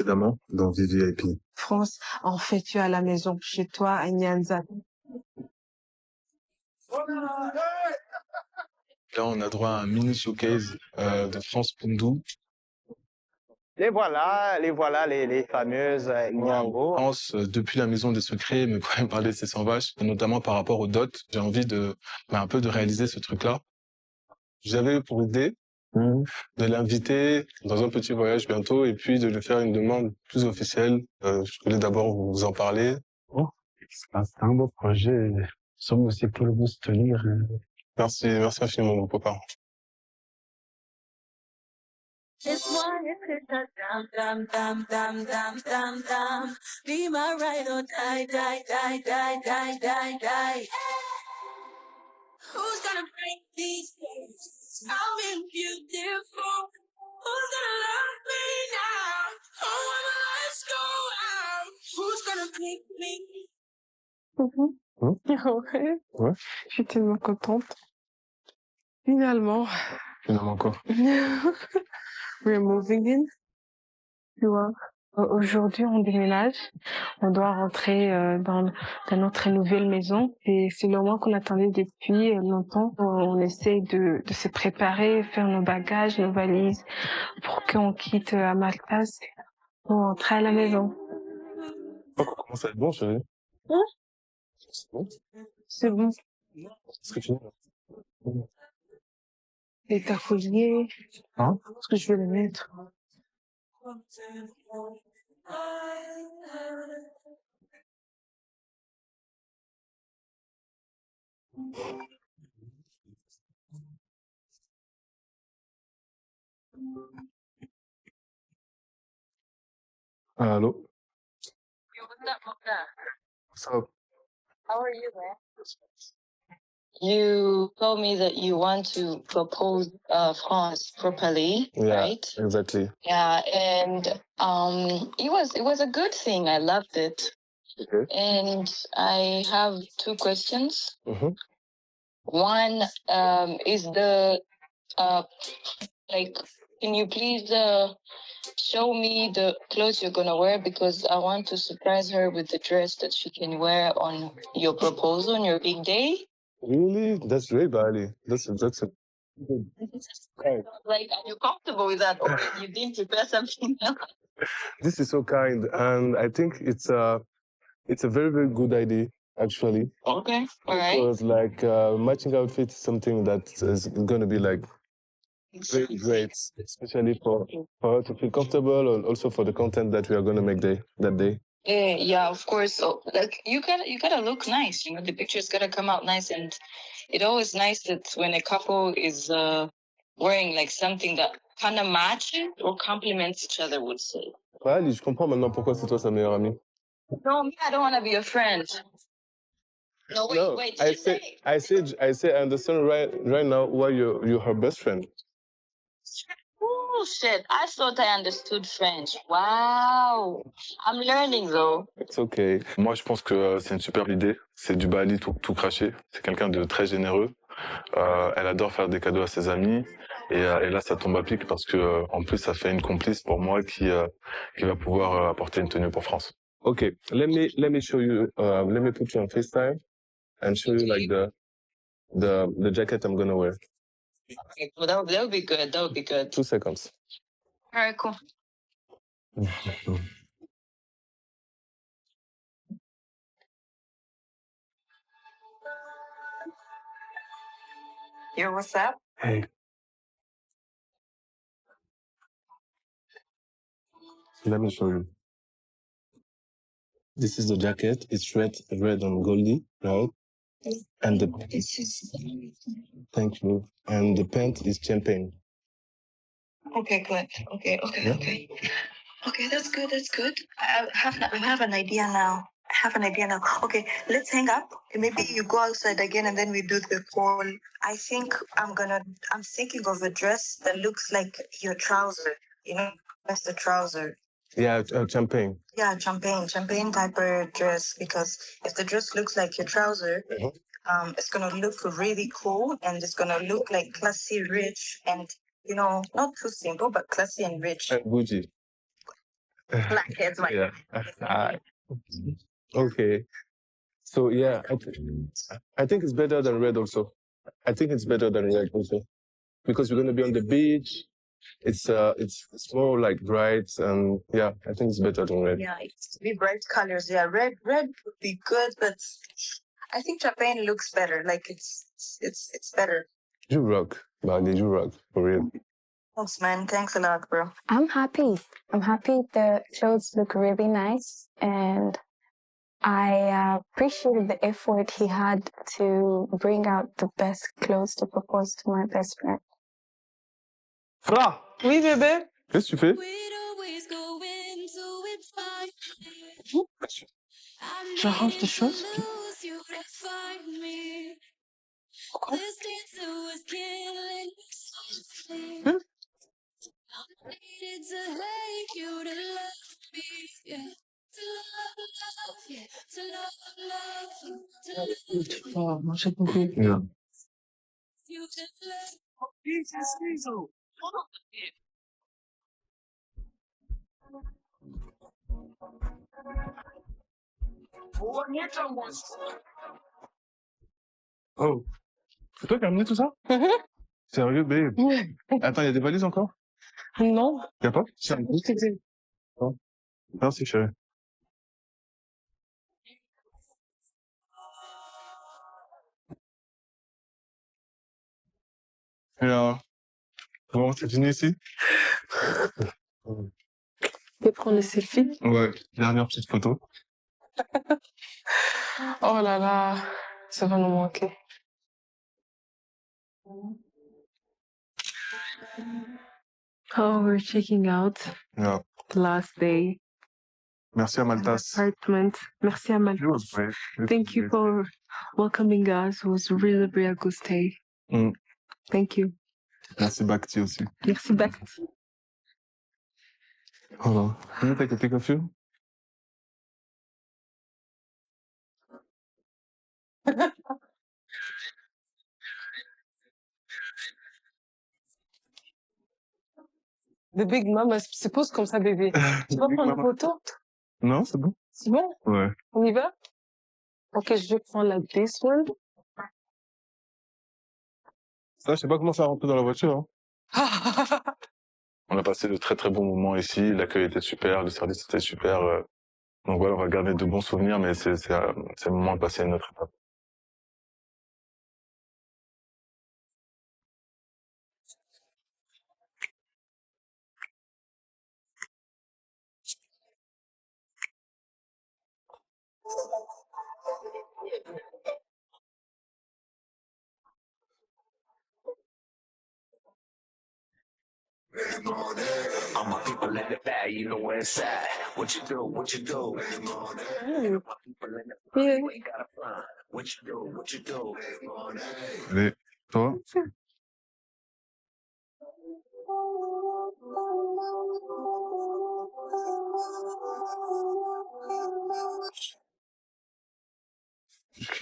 précédemment dans VVIP. France, en fait, tu es à la maison, chez toi, à Nyanza. Là, on a droit à un mini showcase de France Pundu. Les voilà, les fameuses Niango. France, depuis la Maison des Secrets, mais quand même parler de ces 100 vaches, et notamment par rapport aux dots. J'ai envie de, un peu de réaliser ce truc-là. J'avais pour idée de l'inviter dans un petit voyage bientôt et puis de lui faire une demande plus officielle. Je voulais d'abord vous en parler. Oh, c'est un beau projet. Nous sommes aussi pour vous soutenir. Merci infiniment, mon papa. Just wanna put that dum. Be my ride or die. Who's gonna break these days? I've been beautiful. Who's gonna love me now? Oh, when the lights go out. Who's gonna pick me? Ouais. Je suis tellement contente. Finalement. Finalement quoi? We're moving in. Tu vois. Aujourd'hui, on déménage. On doit rentrer dans notre nouvelle maison. Et c'est le moment qu'on attendait depuis longtemps. On essaie de se préparer, faire nos bagages, nos valises, pour qu'on quitte à Maltas pour rentrer à la maison. Oh, comment ça va être bon, chérie? Hein? C'est bon? C'est bon. C'est fini. Et ta collier. Hein? Est-ce que je vais le mettre? Allô? What's up? How are you, man? You told me that you want to propose France properly, right? Exactly. Yeah, and it was a good thing. I loved it. Okay. And I have two questions. Mm-hmm. One is can you please show me the clothes you're gonna wear, because I want to surprise her with the dress that she can wear on your proposal on your big day. Really? That's great, Bali. That's a Like, are you comfortable with that, or you didn't prepare something else? This is so kind, and I think it's a very, very good idea, actually. Okay, all right. Because matching outfit is something that is going to be very great, especially for her to feel comfortable, and also for the content that we are going to make that day. Yeah, of course. So, you gotta look nice. You know, the picture's gotta come out nice, and it's always nice that when a couple is wearing something that kind of matches or complements each other, would say. Ouais, Ali, je comprends maintenant pourquoi c'est toi sa meilleure amie. No, me, I don't want to be your friend. No, wait. I understand right now why you're her best friend. Oh shit! I thought I understood French. Wow, I'm learning though. It's okay. Moi, je pense que c'est une superbe idée. C'est du Bali tout craché. C'est quelqu'un de très généreux. Elle adore faire des cadeaux à ses amis. Et là, ça tombe à pic parce que en plus, ça fait une complice pour moi qui va pouvoir apporter une tenue pour France. Okay, let me show you. Let me put you on FaceTime and show you the jacket I'm gonna wear. Okay, well, that would be good. That would be good. 2 seconds. All right, cool. Yo, what's up? Hey. Let me show you. This is the jacket. It's red and goldy, right? And thank you. And the pant is champagne. Okay, good. Okay. Yeah? Okay, that's good. I have an idea now. Okay, let's hang up. Maybe you go outside again and then we do the call. I think I'm thinking of a dress that looks like your trouser. You know, that's the trouser. Yeah, champagne. Yeah, champagne type of dress, because if the dress looks like your trouser, it's gonna look really cool, and it's gonna look like classy, rich, and not too simple, but classy and rich. And bougie. Blackheads, white. Yeah. Okay. So yeah, I think it's better than red also. I think it's better than red also because we're gonna be on the beach. It's more like bright and yeah, I think it's better than red. Yeah, it's be bright colors. Yeah, red would be good, but I think champagne looks better. Like it's better. You rock, Bali, you rock for real. Thanks, man. Thanks a lot, bro. I'm happy. I'm happy. The clothes look really nice, and I appreciated the effort he had to bring out the best clothes to propose to my best friend. Fra, Oui, bébé. qu'est-ce que tu fais? We'd always go into it fine. Je range des choses. Pourquoi? Hein? Tu vas manger bébé. Yeah. Oh, c'est toi qui as amené tout ça? Sérieux, babe? Attends, il y a des valises encore? Non. Y a pas? Non. Merci, chérie. Et bon, c'est fini ici? Tu peux prendre les selfies? Ouais, dernière petite photo. Oh là là, ça va nous manquer. Oh, we're checking out Yeah. the last day. Merci à Maltas. Apartment. Merci à It Maltas. was great. Thank you for welcoming us. It was really, really good stay. Mm. Thank you. Merci Bakti aussi. Merci, Beth. Hold on. Can you take a pic of you? The Big Mama se pose comme ça, bébé. Tu vas prendre une photo? Non, c'est bon? C'est bon? Ouais. On y va? Ok, je vais prendre la this one. Ça, je sais pas comment ça rentre dans la voiture. Hein. On a passé de très très bons moments ici. L'accueil était super, le service était super. Donc voilà, on va garder de bons souvenirs, mais c'est le moment de passer à une autre étape. All my people in the bag, you know where it's at. What you do, what you do. All my people in the bag, you ain't gotta front. What you do, what you do. Allez, toi?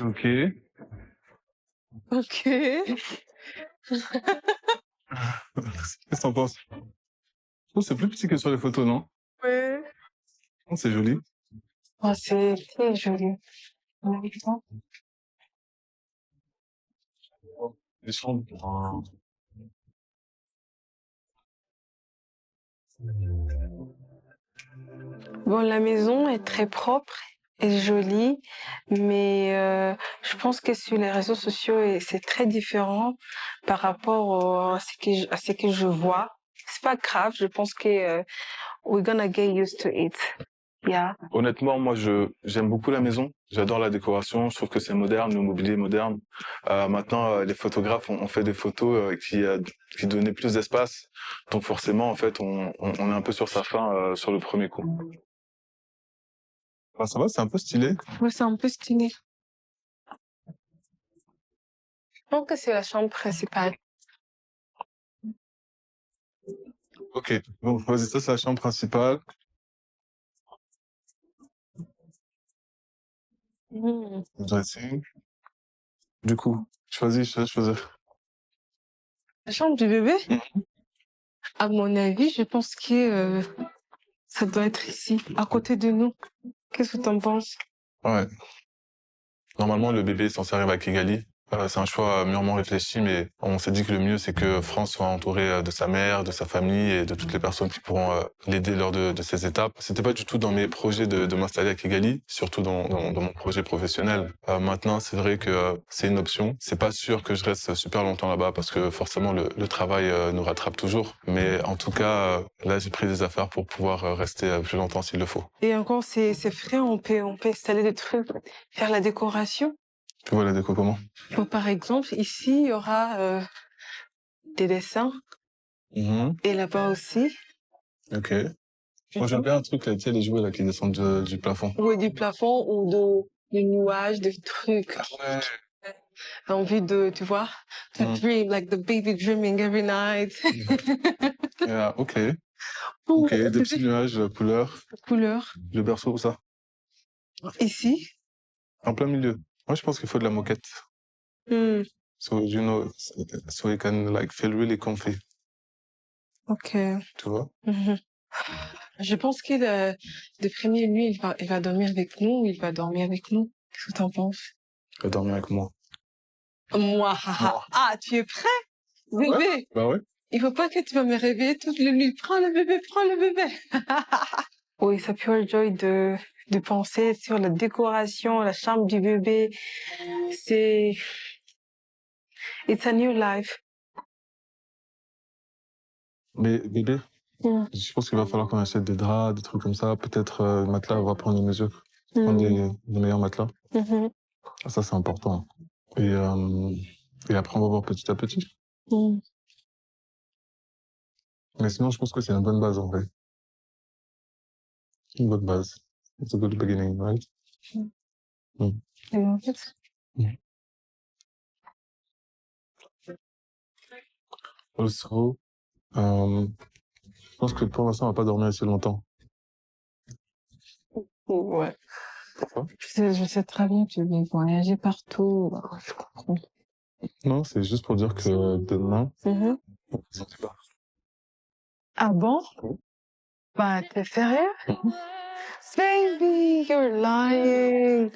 Ok. Ok. Qu'est-ce que t'en penses? Je trouve que c'est plus petit que sur les photos, non? Ouais. Oh, c'est joli. Oh, c'est très joli. Les chambres. Bon, la maison est très propre et jolie, mais je pense que sur les réseaux sociaux, c'est très différent par rapport à ce que je vois. C'est pas grave, je pense que we're gonna get used to it. Yeah. Honnêtement, moi, j'aime beaucoup la maison. J'adore la décoration. Je trouve que c'est moderne, le mobilier est moderne. Maintenant, les photographes ont fait des photos qui donnaient plus d'espace. Donc forcément, en fait, on est un peu sur sa faim sur le premier coup. Ah, ça va, c'est un peu stylé. Oui, c'est un peu stylé. Je pense que c'est la chambre principale. Ok, bon, vas-y, ça, c'est la chambre principale. Dressing. Du coup, choisis. La chambre du bébé? À mon avis, je pense que Ça doit être ici, à côté de nous. Qu'est-ce que t'en penses? Ouais. Normalement, le bébé est censé arriver à Kigali. C'est un choix mûrement réfléchi, mais on s'est dit que le mieux, c'est que France soit entourée de sa mère, de sa famille et de toutes les personnes qui pourront l'aider lors de ces étapes. C'était pas du tout dans mes projets de m'installer à Kigali, surtout dans mon projet professionnel. Maintenant, c'est vrai que c'est une option. C'est pas sûr que je reste super longtemps là-bas parce que forcément le travail nous rattrape toujours. Mais en tout cas, là, j'ai pris des affaires pour pouvoir rester plus longtemps s'il le faut. Et encore, c'est frais, on peut installer des trucs, faire la décoration. Tu vois la déco comment? Bon, par exemple, ici, il y aura des dessins. Et là-bas aussi. Ok. Moi, j'aime bien un truc, là, tu sais, les jouets là, qui descendent du plafond. Oui, du plafond ou de nuages, de trucs. Ouais. Envie de, tu vois, to dream, like the baby dreaming every night. Yeah, ok. Ok, des petits nuages de couleur. Couleur. Le berceau, où ça? Ici. En plein milieu. Moi, je pense qu'il faut de la moquette. So, you know, so you can, like, feel really comfy. Ok. Tu vois? Je pense que le premier nuit, il va dormir avec nous, il va dormir avec nous. Qu'est-ce que t'en penses? Il va dormir avec moi. Moi, haha. Ah, tu es prêt? Bébé. Ouais, bah ouais. Il faut pas que tu vas me réveiller toute la nuit. Prends le bébé, prends le bébé. Oui, ça pure joy de penser sur la décoration, la chambre du bébé. It's a new life. Mais bébé, je pense qu'il va falloir qu'on achète des draps, des trucs comme ça. Peut-être le matelas, on va prendre des mesures. Prendre des meilleurs matelas. Ça, c'est important. Et après, on va voir petit à petit. Mais sinon, je pense que c'est une bonne base, en vrai. Une bonne base. It's a good beginning, right? Also, je pense que pour l'instant, on va pas dormir assez longtemps. Ouais. Pourquoi? Je sais très bien que tu veux voyager partout. Je comprends. Non, c'est juste pour dire que demain, on va à Zanzibar. Ah bon? Bah, t'es sérieux? Baby, you're lying.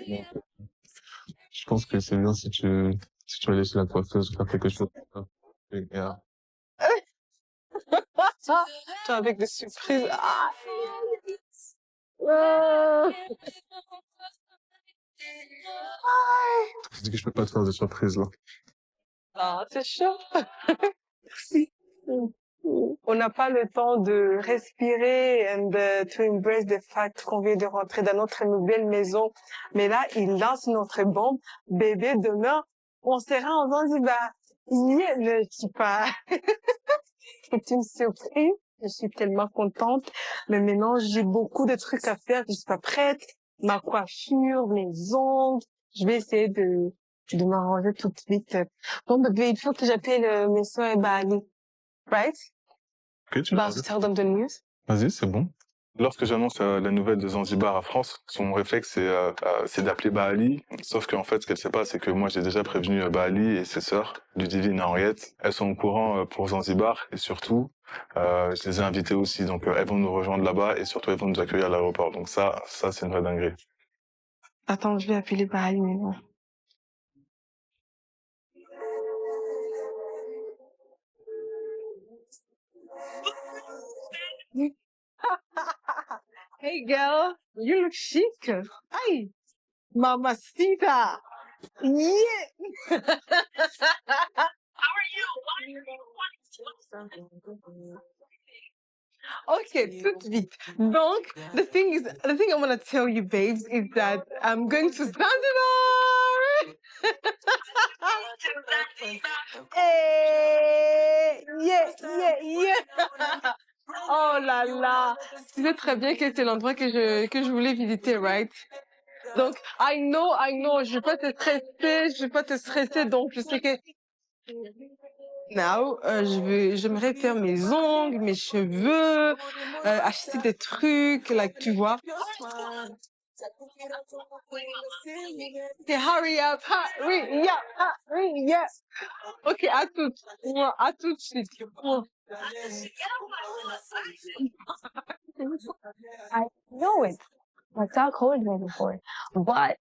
Je pense que c'est bien si tu vas aller chez la coiffeuse ou faire quelque chose comme ça. Yeah. Toi, avec des surprises. Ah. Je dis que je peux pas te faire de surprise, là. Ah, c'est chaud. Merci. On n'a pas le temps de respirer and to embrace the fact qu'on vient de rentrer dans notre nouvelle maison. Mais là, il lance notre bombe. Bébé, demain, on sera en Zanzibar. Yeah, mais je sais pas. C'est une surprise. Je suis tellement contente. Mais maintenant, j'ai beaucoup de trucs à faire. Je suis pas prête. Ma coiffure, mes ongles. Je vais essayer de m'arranger tout de suite. Bon, bébé, il faut que j'appelle mes soeurs et Bali. Right? Ok, tu Bah, l'as. tell them the news. Vas-y, c'est bon. Lorsque j'annonce la nouvelle de Zanzibar à France, son réflexe, c'est d'appeler Baali. Sauf qu'en fait, ce qu'elle sait pas, c'est que moi, j'ai déjà prévenu Baali et ses sœurs, Ludivine et Henriette. Elles sont au courant pour Zanzibar et surtout, je les ai invitées aussi. Donc, elles vont nous rejoindre là-bas et surtout, elles vont nous accueillir à l'aéroport. Donc ça, c'est une vraie dinguerie. Attends, je vais appeler Bali maintenant. Hey girl, you look chic. Hey, mamacita. Yeah. Okay, tout de vite. Donc, the thing I want to tell you, babes, is that I'm going to Zanzibar. Hey, yeah. Oh là là, tu sais très bien que c'est l'endroit que je voulais visiter, right? Donc, I know, je vais pas te stresser, donc je sais que now, j'aimerais faire mes ongles, mes cheveux, acheter des trucs, like, tu vois. Okay, hurry up, hurry up. Ok, à tout de suite. I know it. Mokta called me before, but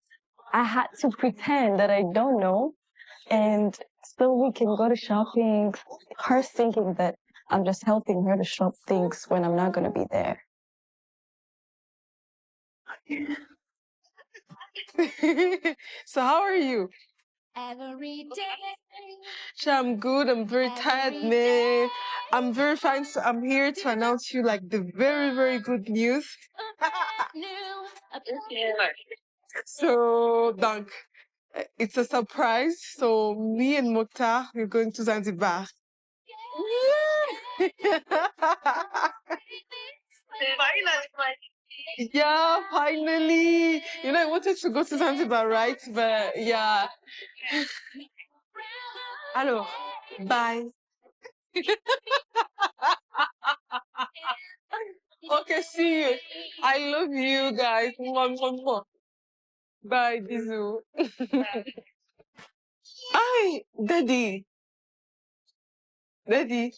I had to pretend that I don't know, and so we can go to shopping. Her thinking that I'm just helping her to shop things when I'm not gonna be there. So how are you? Every day. I'm good. I'm very tired, man. I'm very fine. So I'm here to announce you like the very, very good news. So, donc, it's a surprise. So me and Mokta, we're going to Zanzibar. Yeah, finally. You know, I wanted to go to Zanzibar, right? But yeah. Alors, bye. Okay, see you. I love you guys. Mwah, mwah, mwah. Bye, bisous. Hi, Daddy. Daddy.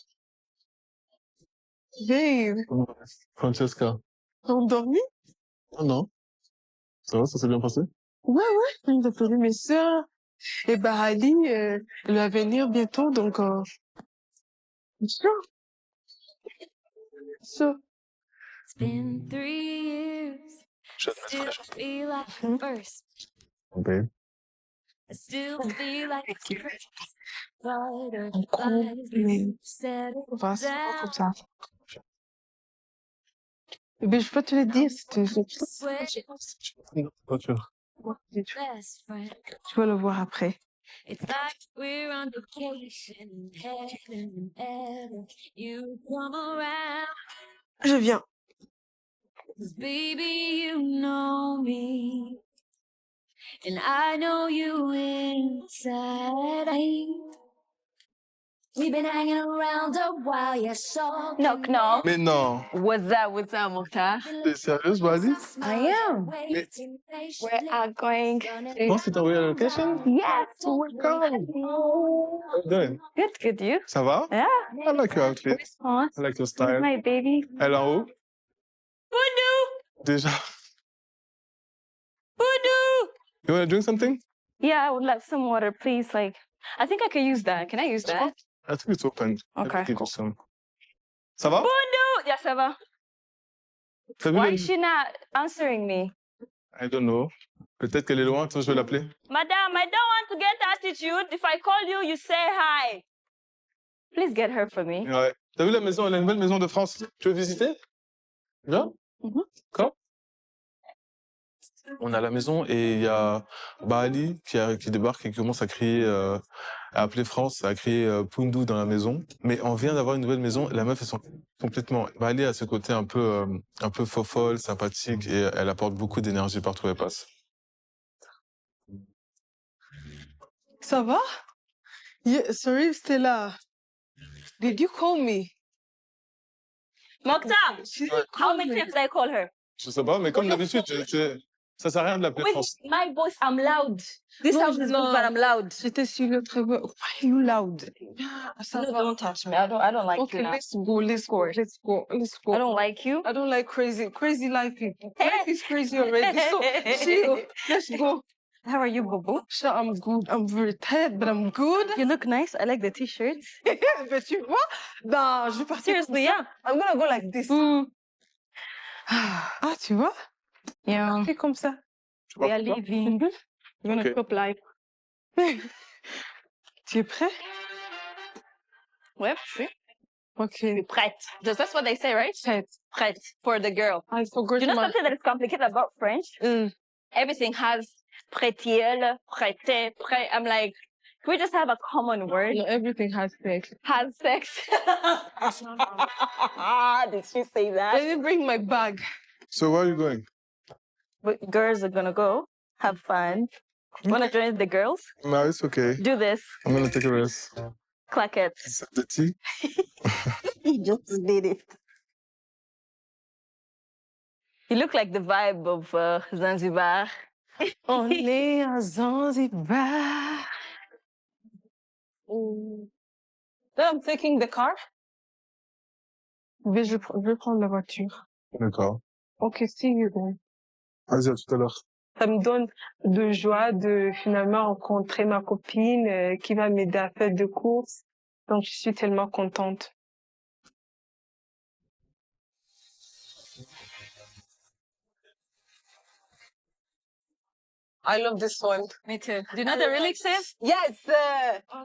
Babe, Francesca. t'as endormi? Ah non. Ça va, ça s'est bien passé? Ouais, ouais. On a prévu mes soeurs. Et Bahali, elle va venir bientôt, donc, sure. Sure. It's been 3 years. Je vais te mettre Still feel like Mhm. first. Babe. I still feel like it's first. On court, mais Settle on va se voir down. comme ça. Mais je peux te le dire, si tu Swear Voiture. best friend. tu vas le voir après. It's like we're on vacation in heaven whenever you come around. Je viens. 'Cause baby, you know me. And I know you inside. We've been hanging around a while, you're so Knock, knock. Mais non. What's up, Mokta? T'es sérieuse, Bali? I am. Mais We are going comment to... c'est envoyé la location? Yes. Oh my god. How you doing? Good, good, you? Ça va? Yeah. I like your outfit. Response. I like your style. My baby. Elle en haut? Déjà. You wanna drink something? Yeah, I would like some water, please. Like, I think I could use that. Can I use that? I think it's open. Okay. Let me get you some. Ça va? Yeah, ça va. T'as vu Why le- is she not answering me? I don't know. Peut-être qu'elle est loin. Attends, je vais l'appeler. Madam, I don't want to get attitude. If I call you, you say hi. Please get her for me. Ouais. T'as vu la maison, la nouvelle maison de France? Tu veux visiter? Viens. Mhm. Quand? On a la maison et il y a Bahali qui débarque et qui commence à crier, à appeler France, à crier Poundou dans la maison. Mais on vient d'avoir une nouvelle maison. La meuf, complètement. Bahali a ce côté un peu fofolle, sympathique et elle apporte beaucoup d'énergie partout où elle passe. Ça va? Yeah, sorry, Stella. Did you call me? Mokta, She Ouais. didn't how call many me. times did I call her? Je sais pas, mais comme d'habitude, ça sert à rien de l'appeler With France. my voice, I'm loud. This No, house is no. big, but I'm loud. J'étais sur l'autre voie. Why are you loud? Ça No, va. don't touch me. I don't like Okay, you now. let's go, let's go, let's go, let's go. I don't like you. I don't like crazy life people. Life is crazy already. So chill. Let's go. How are you, Bobo? Sure, I'm good. I'm very tired, but I'm good. You look nice. I like the t-shirts. Mais tu vois? Non, je vais partir. Seriously, yeah. I'm gonna go like this. Mm. Ah, tu vois? Yeah. Fais comme ça. Tu We vois are pourquoi? leaving. We're gonna Okay. stop live. Tu es prêt? Ouais, je suis Ok. prête. That's what they say, right? Prête. Prête for the girl. I forgot You know my... something that is complicated about French? Mm. Everything has prêtiel, prêté, prêt. I'm like, can we just have a common word? No, everything has sex. Has sex. Did she say I that? didn't bring my bag. So where are you going? But girls are gonna go have fun. Wanna join the girls? No, it's okay. Do this. I'm gonna take a rest. Claquettes. The tea? He just did it. You look like the vibe of Zanzibar. On est à Zanzibar. Then I'm taking the car. Mais je vais prendre la voiture. D'accord. Ok, see you then. Vas-y, à tout à l'heure. Ça me donne de joie de finalement rencontrer ma copine qui va m'aider à faire de courses. Donc, je suis tellement contente. I love this one. Me too. Do you know the lyrics is? Yes!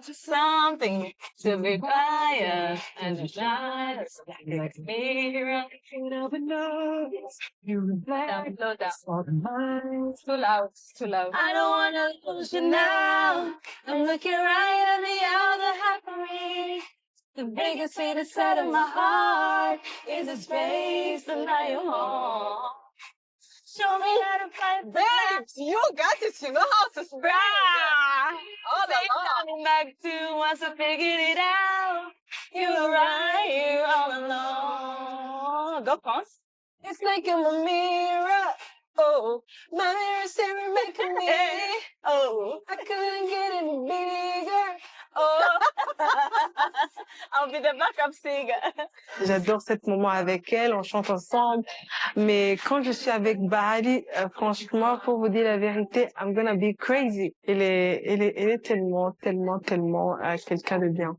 Something to be quiet and the night is like a mirror. You never know. You reflect. Slow down. It's too loud. It's too loud. I don't wanna lose you now. I'm looking right at the other half of me. The biggest thing inside of my heart is the space that I am home. Show me how to fight back. Babes, you got it. You know how to speak. Oh, coming back to once I figured it out. You were right here all alone. Go, Pons. It's like I'm a mirror. Oh, my mirror said making me. Oh, I couldn't get any bigger. Oh. I'll be the backup singer. J'adore cet moment avec elle, on chante ensemble. Mais quand je suis avec Bahali, franchement, pour vous dire la vérité, I'm gonna be crazy. Elle est tellement, tellement, tellement quelqu'un de bien.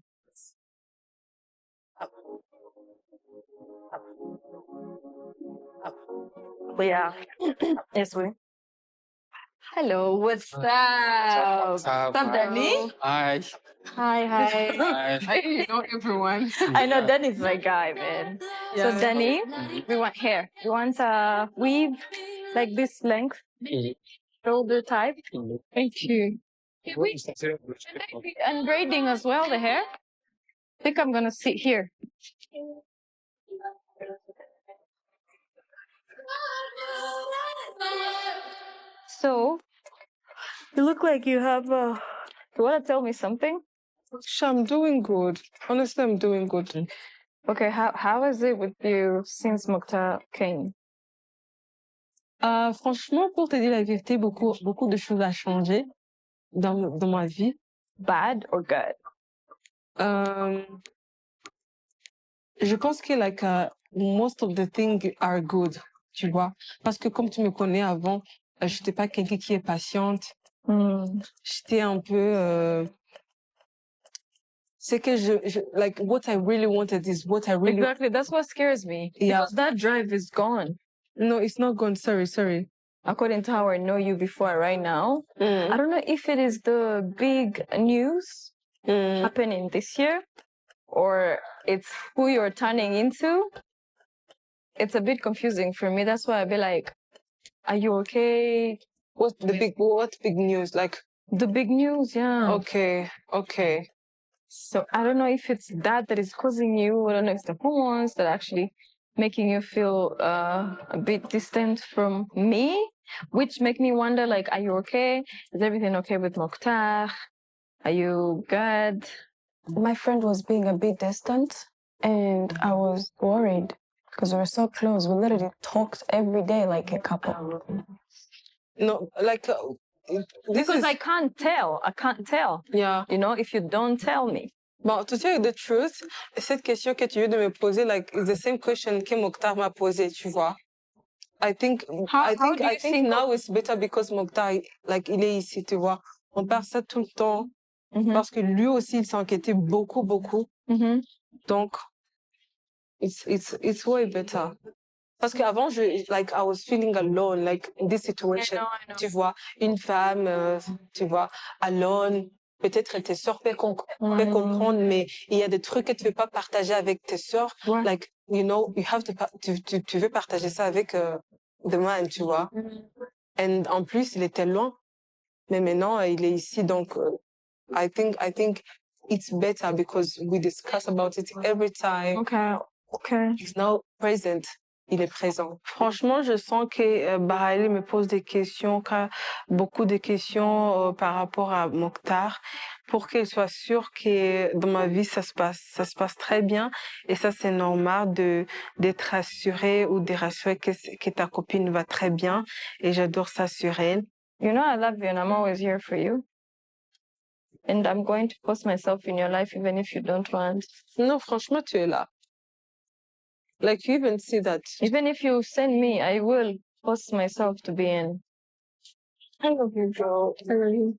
Yeah. Yes, we. Hello, what's up? What's up? What's up, Danny? Hi. Hi, hi. Hi. I know everyone. I know Danny's my guy, man. So, Danny, we want hair. You want a weave like this length, shoulder type? Thank you. And braiding as well, the hair. I think I'm gonna sit here. So, you look like you have you wanna tell me something? I'm doing good. Honestly, I'm doing good. Okay, how is it with you since Mokhtar came? Franchement, pour te dire la vérité, beaucoup de choses ont changé dans ma vie. Bad or good? Je pense que most of the things are good, tu vois. Parce que comme tu me connais avant, j'étais pas quelqu'un qui est patiente. J'étais un peu c'est que like what I really wanted is what I really. Exactly, that's what scares me. Yeah. Because that drive is gone. No, it's not gone. Sorry. According to how I know you before right now, I don't know if it is the big news happening this year or it's who you're turning into. It's a bit confusing for me. That's why I'd be like, are you okay? What big news? Like the big news, yeah. Okay. So I don't know if it's that is causing you. I don't know if it's the hormones that are actually making you feel a bit distant from me, which make me wonder, like, are you okay? Is everything okay with Mokhtar? Are you good? My friend was being a bit distant and I was worried because we were so close. We literally talked every day like a couple. No, like because I can't tell. Yeah. You know, if you don't tell me. Bon, to tell you the truth, cette question que tu viens de me poser, like, is the same question que Mokhtar m'a posé, tu vois. I think now it's better because Mokhtar, like, il est ici, tu vois. On parle ça tout le temps parce que lui aussi, il s'est inquiété beaucoup. Donc, it's way better. Parce qu'avant, I was feeling alone, like, in this situation. I know. Tu vois, une femme, tu vois, alone. Peut-être tes sœurs peuvent comprendre, mais il y a des trucs que tu ne veux pas partager avec tes sœurs. Ouais. Like, you know, tu veux partager ça avec the man, tu vois. Et en plus, il était loin. Mais maintenant, il est ici. Donc, I think it's better because we discuss about it every time. Okay. He's now present. Il est présent. Franchement, je sens que Bahali me pose des questions, beaucoup de questions par rapport à Mokhtar, pour qu'elle soit sûre que dans ma vie, ça se passe très bien. Et ça, c'est normal d'être rassurée ou de rassurer que ta copine va très bien. Et j'adore ça sur elle. You know, I love you and I'm always here for you. And I'm going to post myself in your life even if you don't want. Non, franchement, tu es là. Like you even see that. Even if you send me, I will force myself to be in. I love you, girl. I love you.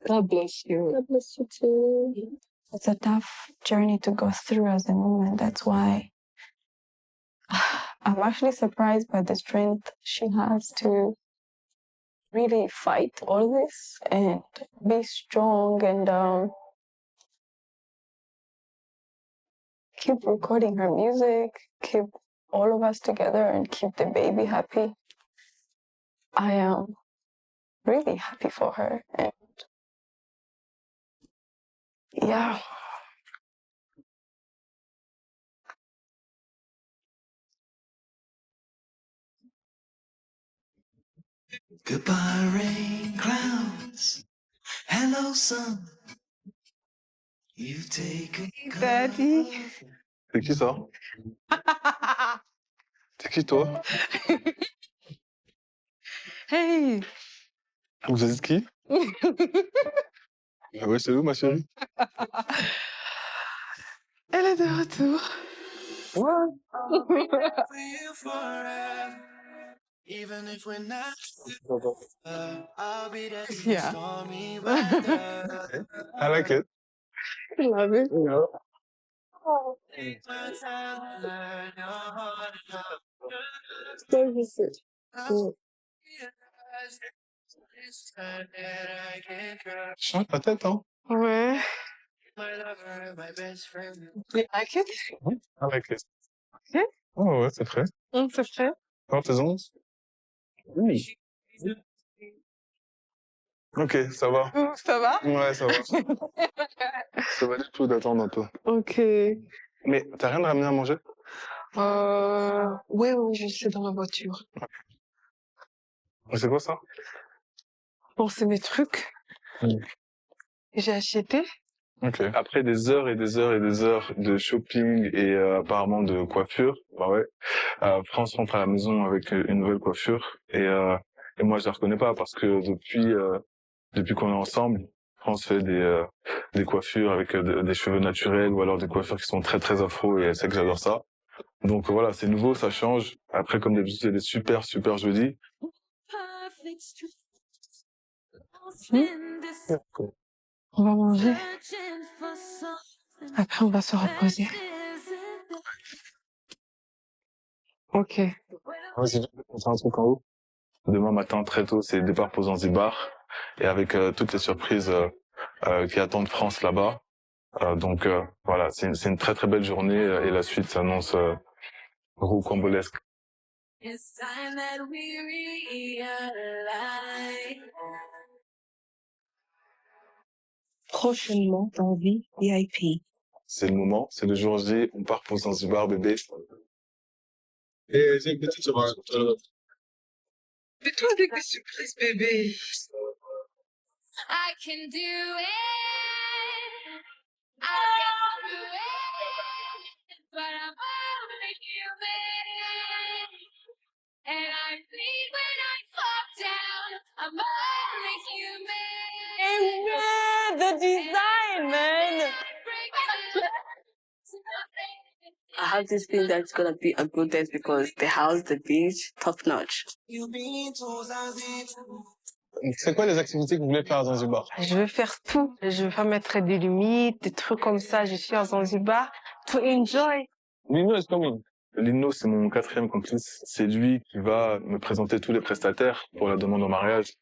God bless you. God bless you too. It's a tough journey to go through as a woman. That's why I'm actually surprised by the strength she has to really fight all this and be strong and keep recording her music, keep all of us together and keep the baby happy. I am really happy for her. And yeah. Goodbye, rain clouds. Hello, sun. You've taken Daddy. C'est qui ça? C'est qui toi? Hey. Vous êtes qui? Ah ouais, c'est où ma chérie? Elle est de retour. Even if we're not, I'll be there. Yeah. Stormy weather. I like it. I love it. Yeah. Chante ta tête, hein? Ouais. You like it? I like it. Okay. Oh ouais, c'est frais. C'est frais. Comment tes ongles? Oui. Ok, ça va. Ça va? Ouais, ça va. Ça va du tout d'attendre un peu. Ok. Mais t'as rien de ramener à manger? Oui, je suis dans la voiture. Mais c'est quoi ça? Bon, c'est mes trucs. J'ai acheté. Ok. Après des heures et des heures et des heures de shopping et apparemment de coiffure, bah ouais, France rentre à la maison avec une nouvelle coiffure et moi je la reconnais pas parce que depuis qu'on est ensemble, France fait des coiffures avec des cheveux naturels ou alors des coiffures qui sont très très afro et elle sait que j'adore ça. Donc voilà, c'est nouveau, ça change. Après comme d'habitude, c'est des super jeudis. On va manger. Après, on va se reposer. Ok. Vas-y, on fait un truc en haut. Demain matin, très tôt, c'est départ pour Zanzibar. Et avec toutes les surprises qui attendent France là-bas. Donc voilà, c'est une très très belle journée et la suite s'annonce rocambolesque. It's time that we realize. Prochainement dans Vie VIP. C'est le moment, c'est le jour J, on part pour Zanzibar, bébé. Et j'ai une petite surprise. Mais toi avec des surprises, bébé. I can do it. I'll get through it. But I'm only human. And I bleed when I fall down. I'm only human. Amen! The design, man! I have this feeling that it's gonna be a good date because the house, the beach, top notch. C'est quoi les activités que vous voulez faire à Zanzibar? Je veux faire tout. Je veux pas mettre des limites, des trucs comme ça. Je suis à Zanzibar. To enjoy. Lino is coming. Lino, c'est mon 4e complice. C'est lui qui va me présenter tous les prestataires pour la demande en mariage.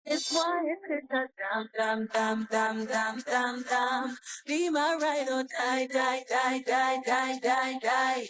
It's one, dum dum dum dum dum dum. Be my ride or die, die, die, die, die, die, die.